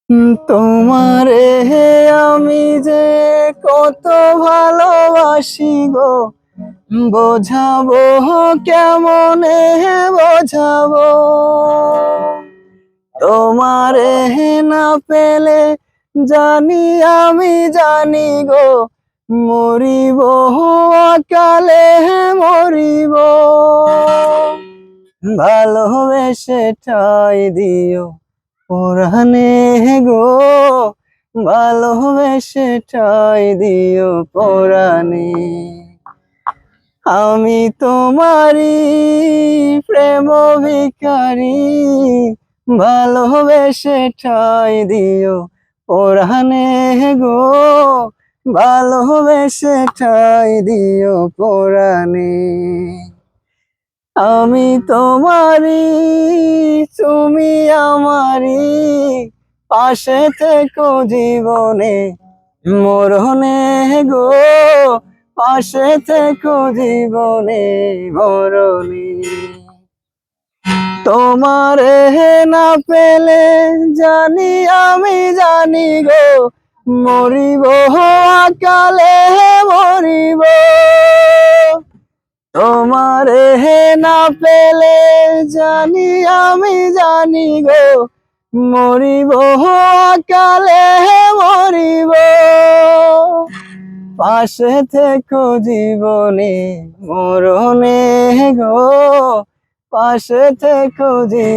তোমারে আমি যে কত ভালোবাসি গো, বোঝাবো কেমনে বোঝাবো। তোমারে না পেলে জানি আমি জানি গো, মরিব অকালে মরিব। ভালোবেসে ঠাই দিও পরাণে গো, ভালোবেসে ঠাই দিও পরাণে। আমি তোমারি প্রেম ভিখারি, ভালোবেসে ঠাই দিও পরাণে গো, ভালোবেসে ঠাই দিও পরাণে। আমি তোমারি তুমি আমারি, পাশে থেকো জীবনে মরণে গো, পাশে থেকো জীবনে মরণে। তোমারে না পেলে জানি আমি জানি গো, মরিব অকালে মরিব। তোমারে না পেলে জানি আমি জানি গো, মরিব অকালে মরিব। পাশে থেকো জীবনে মরণে গো, পাশে থেকো জীবনে।